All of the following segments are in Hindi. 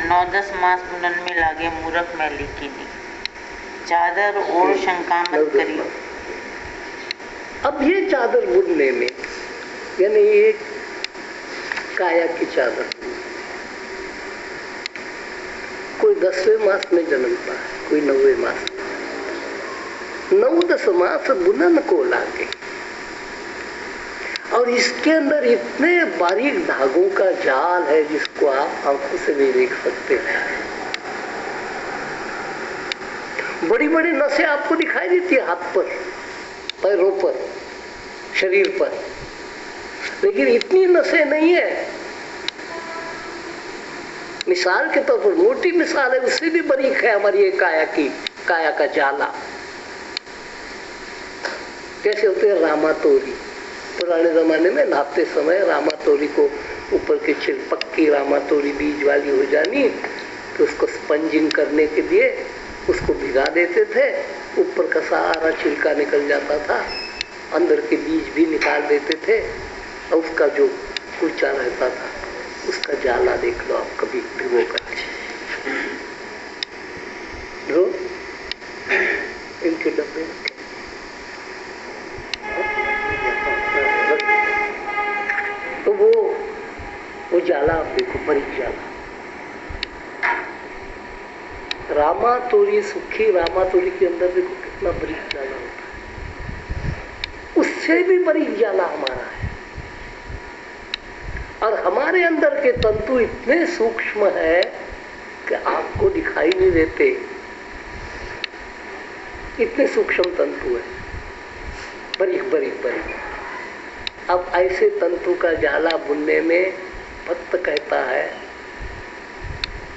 9-10 मास बुनन में लागे मूर्ख मैली कीनी, चादर ओढ़ शंका मत करियो। अब ये चादर बुनने में, यानी एक काया की चादर, कोई 10वें मास में जन्मता है, कोई 9वें मास में, 9-10 मास बुनन को लागे, और इसके अंदर इतने बारीक धागों का जाल है जिसको आप आंखों से नहीं देख सकते हैं। बड़ी बड़ी नसें आपको दिखाई देती है हाथ पर, पैरों पर, शरीर पर, लेकिन इतनी नसें नहीं है। मिसाल के तौर पर, मोटी मिसाल है, उससे भी बारीक है हमारी ये काया का जाला। कैसे होते हैं रामातोरी, पुराने जमाने में नहाते समय रामातोरी को ऊपर के पक्की रामातोरी बीज वाली हो जानी, तो उसको स्पंजिंग करने के लिए उसको भिगा देते थे, ऊपर का सारा छिलका निकल जाता था, अंदर के बीज भी निकाल देते थे, और उसका जो कूचा रहता था उसका जाला देख लो आप कभी भिगो कर लो, इनके डब्बे तो वो जाला आप देखो, बारीक जाला। रामातोरी, सूखी रामातोरी के अंदर देखो कितना बारीक जाला होता है, उससे भी बारीक जाला हमारा है। और हमारे अंदर के तंतु इतने सूक्ष्म है कि आपको दिखाई नहीं देते, इतने सूक्ष्म तंतु है, बारीक बारीक बारीक। अब ऐसे तंतु का जाला बुनने में भक्त कहता है,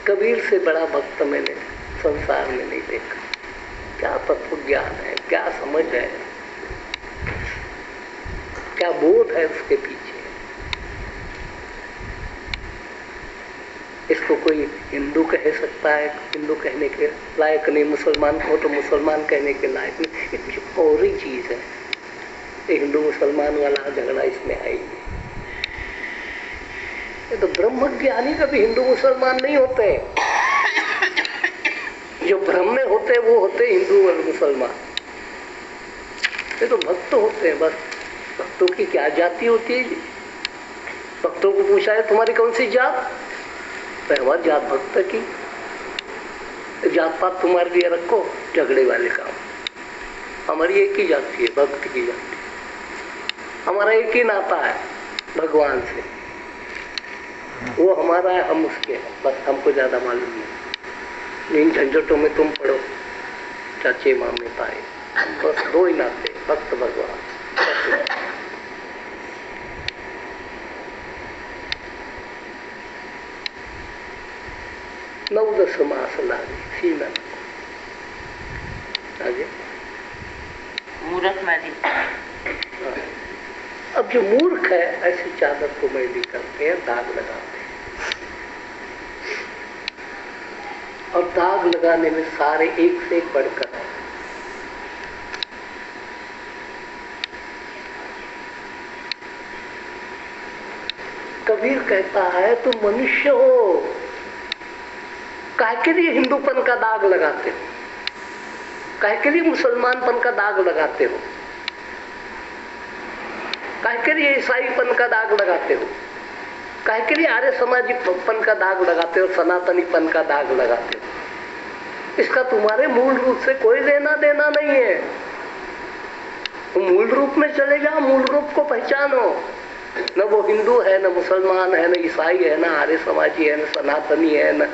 कबीर से बड़ा भक्त मैंने संसार में नहीं देखा। क्या तत्व ज्ञान है, क्या समझ है, क्या बोध है उसके पीछे। इसको कोई हिंदू कह सकता है, हिंदू कहने के लायक नहीं, मुसलमान को तो मुसलमान कहने के लायक नहीं, ये कुछ और ही चीज है। ये हिंदू मुसलमान वाला झगड़ा इसमें है ही नहीं। ये तो ब्रह्मज्ञानी कभी हिंदू मुसलमान नहीं होते, जो भ्रम में होते वो होते हिंदू और मुसलमान। ये तो भक्त होते हैं बस। भक्तों की क्या जाति होती है? भक्तों को पूछा है तुम्हारी कौन सी जात? हमारी जात भक्त की। जात पात तुम्हारे लिए रखो, झगड़े वाले काम। हमारी एक ही जाति है, भक्त की जाति। हमारा एक ही नाता है भगवान से, वो हमारा है, हम उसके हैं, बस। हमको ज्यादा मालूम नहीं। इन झंझटों में तुम पढ़ो, चाचे मामे ताए, बस दो ही नाते, भक्त भगवान। 9-10 मास लागे सीना। आगे मूर्ख मैली। अब जो मूर्ख है ऐसी चादर को मैली करते हैं, दाग लगाते हैं, और दाग लगाने में सारे एक से एक बढ़कर है। कबीर कहता है तुम मनुष्य हो, काहे के लिए हिंदूपन का दाग लगाते हो? काहे के लिए मुसलमानपन का दाग लगाते हो? काहे के लिए ईसाईपन का दाग लगाते हो? काहे के लिए आर्य समाजीपन का दाग लगाते हो, सनातनीपन का दाग लगाते हो? इसका तुम्हारे मूल रूप से कोई लेना देना नहीं है। तुम मूल रूप में चले जाओ, मूल रूप को पहचानो। न वो हिंदू है, न मुसलमान है, न ईसाई है, न आर्य समाजी है, न सनातनी है, न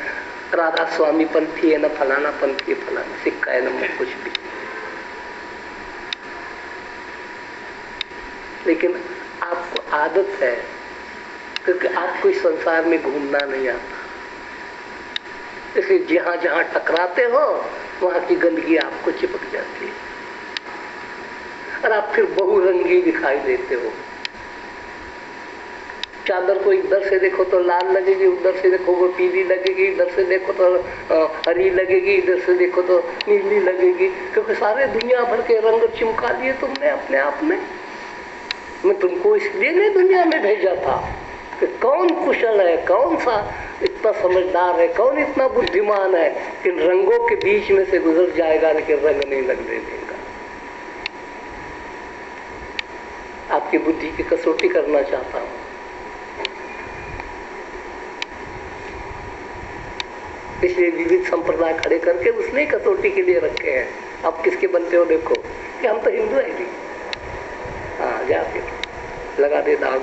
राधा स्वामी पंथी है, न फलाना पंथी है, फलाना सिक्का है, न कुछ भी। लेकिन आपको आदत है, क्योंकि आपको इस संसार में घूमना नहीं आता, इसलिए जहां जहां टकराते हो वहां की गंदगी आपको चिपक जाती है, और आप फिर बहुरंगी दिखाई देते हो। चादर को इधर से देखो तो लाल लगेगी, उधर से देखो वो पीली लगेगी, इधर से देखो तो हरी लगेगी, इधर से देखो तो नीली लगेगी, क्योंकि सारे दुनिया भर के रंग चिमका लिए तुमने अपने आप में। मैं तुमको इसलिए नहीं दुनिया में भेजा था कि कौन कुशल है, कौन सा इतना समझदार है, कौन इतना बुद्धिमान है कि रंगों के बीच में से गुजर जाएगा लेकिन रंग नहीं लगने देगा। आपकी बुद्धि की कसौटी करना चाहता हूं। इसलिए विविध संप्रदाय खड़े करके उसने कसौटी के लिए रखे हैं। आप किसके बनते हो देखो कि हम तो हिंदू है जी, हाँ जा फिर लगा दे दाग।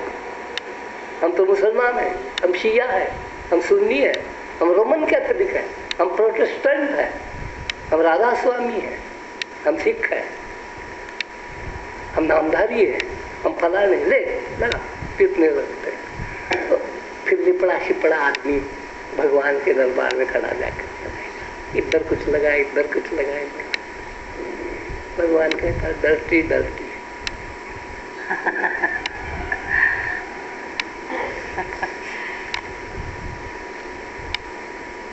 हम तो मुसलमान हैं, हम शिया हैं, हम सुन्नी हैं, हम रोमन कैथोलिक हैं, हम प्रोटेस्टेंट हैं, हम राधा स्वामी हैं, हम सिख हैं, हम नामधारी हैं, हम फला नहीं ले लगा कितने लगते हैं। तो फिर लिपड़ा शिपड़ा आदमी भगवान के दरबार में खड़ा जाकर इधर कुछ लगा, इधर कुछ लगा, इधर भगवान कहता डरती डरती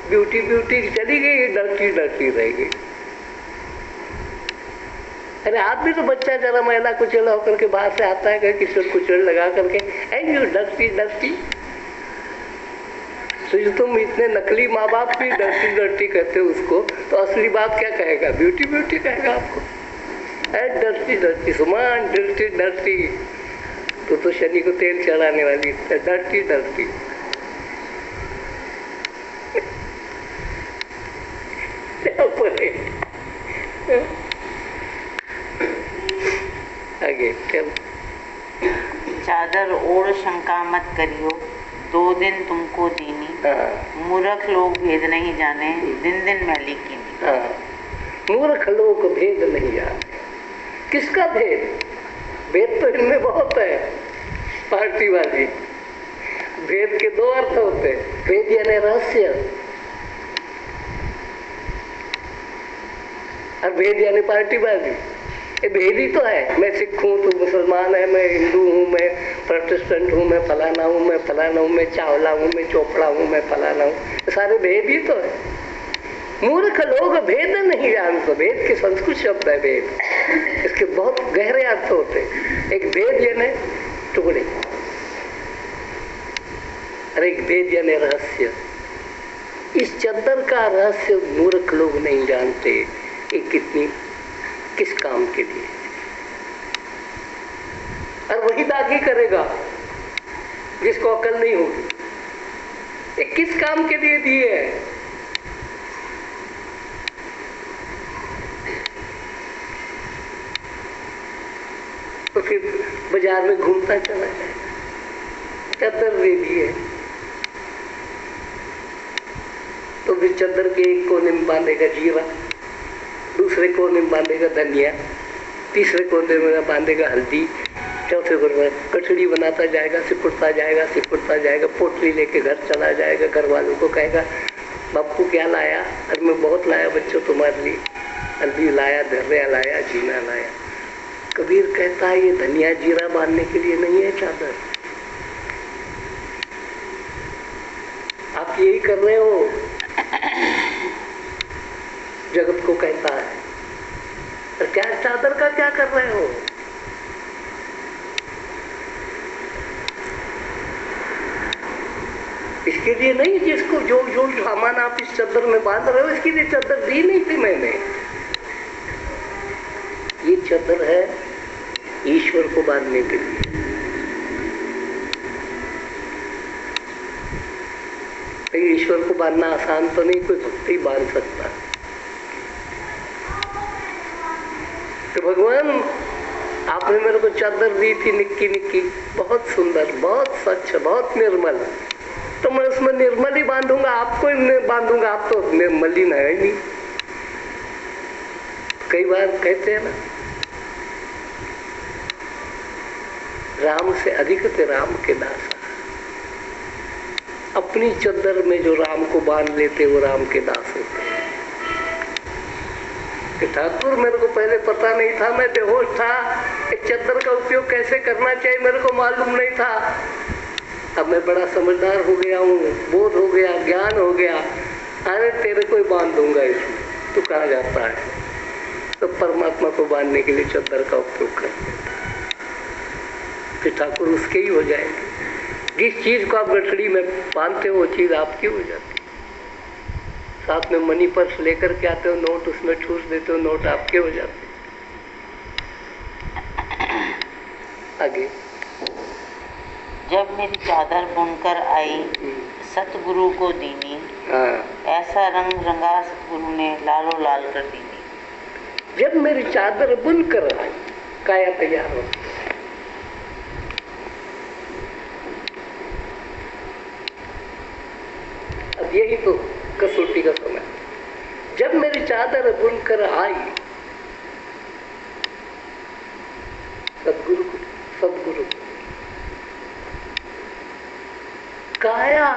ब्यूटी ब्यूटी चली गई, डरती डरती रहेगी। अरे आप भी तो बच्चा जरा महिला कुचेला होकर के बाहर से आता है किसी कुचल लगा करके डरती डरती। तो जो तुम इतने नकली माँ बाप भी डरती डरती कहते हो उसको, तो असली बाप क्या कहेगा? ब्यूटी ब्यूटी कहेगा आपको। डरती डरती सुमान, डरती डरती तो शनि को तेल चढ़ाने वाली, डरती डरती। आगे क्या? चादर ओढ़ शंका मत करियो, 2 दिन तुमको दीनी। मूर्ख लोग भेद नहीं जाने, दिन दिन मैली कीनी। मूर्ख लोग भेद नहीं जाने। किसका भेद? भेद तो इनमें बहुत है, पार्टीबाजी। भेद के 2 अर्थ होते हैं, भेद यानी रहस्य और भेद यानी पार्टीबाजी। ये भेद ही तो है। मैं सिख हूँ, तू मुसलमान है, मैं हिंदू हूँ, मैं प्रोटेस्टेंट हूँ, मैं फलाना हूँ, मैं फलाना हूँ, मैं चावला हूँ, मैं चोपड़ा हूँ, मैं फलाना हूँ। सारे भेद ही तो है। मूर्ख लोग भेद नहीं जानते। भेद के संस्कृत शब्द है भेद, इसके बहुत गहरे अर्थ होते हैं। एक भेद यानी टुकड़े और एक भेद यानी रहस्य। इस चद्दर का रहस्य मूर्ख लोग नहीं जानते। ये किस काम के लिए, और वही दागी करेगा जिसको अकल नहीं होगी। ये किस काम के लिए दिए है? तो फिर बाजार में घूमता चला जाएगा, चद्दर दे दिए तो फिर चद्दर के एक कोने में बांधेगा जीरा, दूसरे कोने में बांधेगा धनिया, तीसरे कोने में बांधेगा हल्दी, चौथे कोने में कचड़ी बनाता जाएगा, सिकुड़ता जाएगा, पोटली लेके घर चला जाएगा। घर वालों को कहेगा बापू क्या लाया? अरे मैं बहुत लाया बच्चों तुम्हारे लिए, हल्दी लाया, धनिया लाया, जीना लाया। कबीर कहता है ये धनिया जीरा बांधने के लिए नहीं है चादर। आप यही कर रहे हो, जगत को कहता है। और क्या चादर का क्या कर रहे हो? इसके लिए नहीं जिसको जो सामान आप इस चादर में बांध रहे हो, इसके लिए चादर दी नहीं थी मैंने। ये चादर है ईश्वर को बांधने के लिए। ईश्वर को बांधना आसान तो नहीं, कोई भक्ति बांध सकता। तो भगवान आपने मेरे को चादर दी थी निक्की निक्की, बहुत सुंदर, बहुत स्वच्छ, बहुत निर्मल, तो मैं उसमें निर्मल ही बांधूंगा, आपको ही बांधूंगा। आप तो मलिन है नहीं। कई बार कहते हैं ना, राम से अधिक थे राम के दास। अपनी चद्दर में जो राम को बांध लेते वो राम के दास होते। ठाकुर मेरे को पहले पता नहीं था, मैं बेहोश था, एक चद्दर का उपयोग कैसे करना चाहिए मेरे को मालूम नहीं था। अब मैं बड़ा समझदार हो गया हूँ, बोध हो गया, ज्ञान हो गया। अरे तेरे को ही बांध दूंगा इसमें, तू कहाँ जाता है? तो परमात्मा को बांधने के लिए चद्दर का उपयोग कर देता। फिर ठाकुर उसके ही हो जाएंगे। जिस चीज को आप गठड़ी में बांधते हो वो चीज आपकी हो जाती है। साथ में मनी पर्स लेकर के आते हो, नोट उसमें ठूस देते हो, नोट आपके हो जाते हैं। आगे। जब मेरी चादर बुनकर आई सतगुरु को दीनी, ऐसा रंग रंगा सतगुरु ने लालो लाल कर दीनी। जब मेरी चादर बुनकर आई, काया तैयार हो। अब यही तो कसौटी का समय। जब मेरी चादर बुनकर आई सतगुरु काया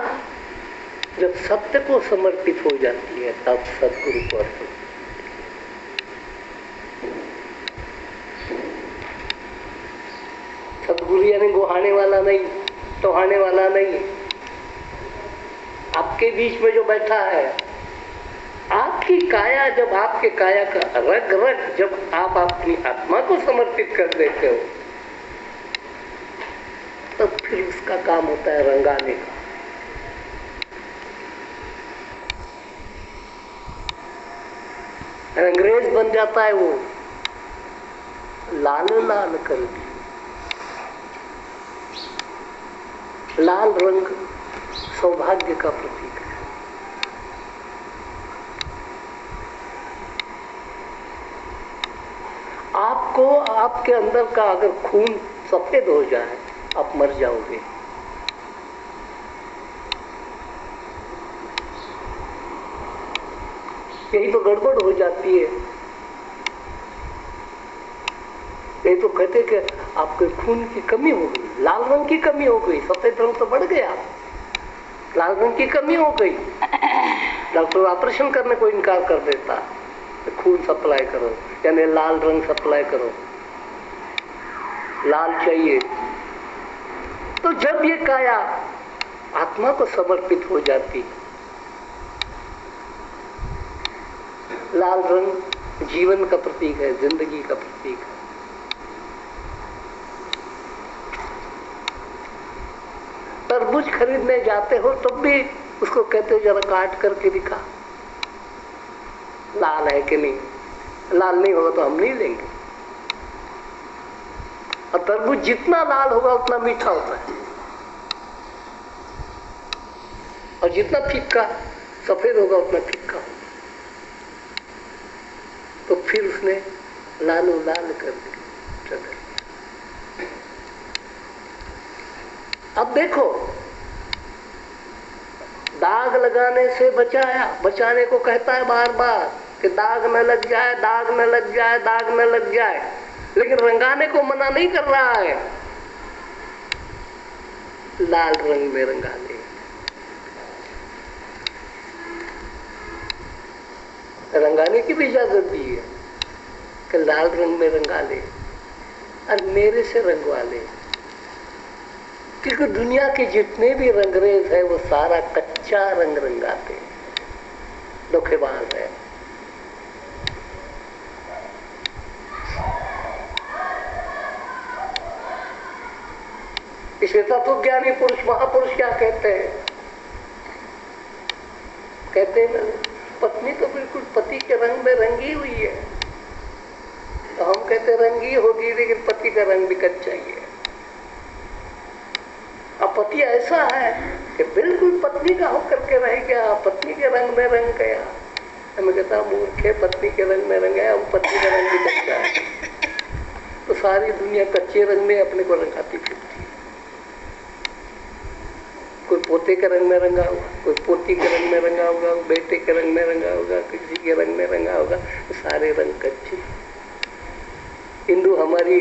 जब सत्य को समर्पित हो जाती है तब सतगुरु को अर्पण। सतगुरु यानी गुहाने वाला नहीं, टोहाने वाला नहीं, आपके बीच में जो बैठा है। आपकी काया जब आपके काया का रग रग जब आप अपनी आत्मा को समर्पित कर देते हो तब फिर उसका काम होता है रंगाने का। अंग्रेज बन जाता है वो, लाल लाल कर दी। लाल रंग सौभाग्य का प्रतीक है। आपको आपके अंदर का अगर खून सफेद हो जाए आप मर जाओगे। यही तो गड़बड़ हो जाती है। यही तो कहते कि आपके खून की कमी हो गई, लाल रंग की कमी हो गई, सफेद रंग तो बढ़ गया, लाल रंग की कमी हो गई। डॉक्टर ऑपरेशन करने को इनकार कर देता, खून सप्लाई करो यानी लाल रंग सप्लाई करो, लाल चाहिए। तो जब ये काया आत्मा को समर्पित हो जाती, लाल रंग जीवन का प्रतीक है, जिंदगी का प्रतीक है। तरबूज खरीदने जाते हो तब भी उसको कहते हो जरा काट करके दिखा, लाल है कि नहीं। लाल नहीं होगा तो हम नहीं लेंगे। और तरबूज जितना लाल होगा उतना मीठा होता है, और जितना फीका सफेद होगा उतना फीका होगा। तो फिर उसने लालो लाल कर दिया। अब देखो, दाग लगाने से बचाया, बचाने को कहता है बार बार कि दाग न लग जाए, दाग न लग जाए, दाग न लग जाए, लेकिन रंगाने को मना नहीं कर रहा है। लाल रंग में रंगा ले। रंगाने की भी इजाजत दी है कि लाल रंग में रंगा ले और मेरे से रंगवा ले। क्योंकि दुनिया के जितने भी रंगरेज है वो सारा कच्चा रंग रंगाते, धोखेबाज है। इसे तत्वज्ञानी पुरुष महापुरुष क्या कहते हैं? कहते हैं पत्नी तो बिल्कुल पति के रंग में रंगी हुई है। तो हम कहते रंगी होगी लेकिन पति का रंग भी कच्चा ही है। अब पति ऐसा है कि बिल्कुल पत्नी का होकर के रह गया, पत्नी के रंग में रंग गया। मैं कहता मूर्ख है, पत्नी के रंग में रंग गया, वो पत्नी का रंग भी कच्चा है। तो सारी दुनिया कच्चे रंग में अपने को रंगाती फिरती है। कोई पोते के रंग में रंगा होगा, कोई पोती के रंग में रंगा होगा, बेटे के रंग में रंगा होगा, किसी के रंग में रंगा होगा। तो सारे रंग कच्चे। हिंदू हमारी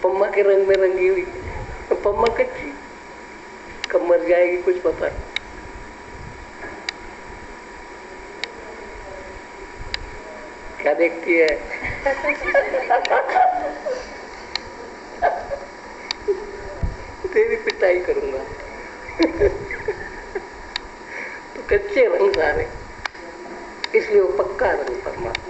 पम्मा के रंग में रंगी हुई, तो पम्मा कच्ची, कब मर जाएगी कुछ पता नहीं। क्या देखती है? तेरी पिटाई करूंगा। तो कच्चे रंग सारे, इसलिए वो पक्का रंग परमात्मा।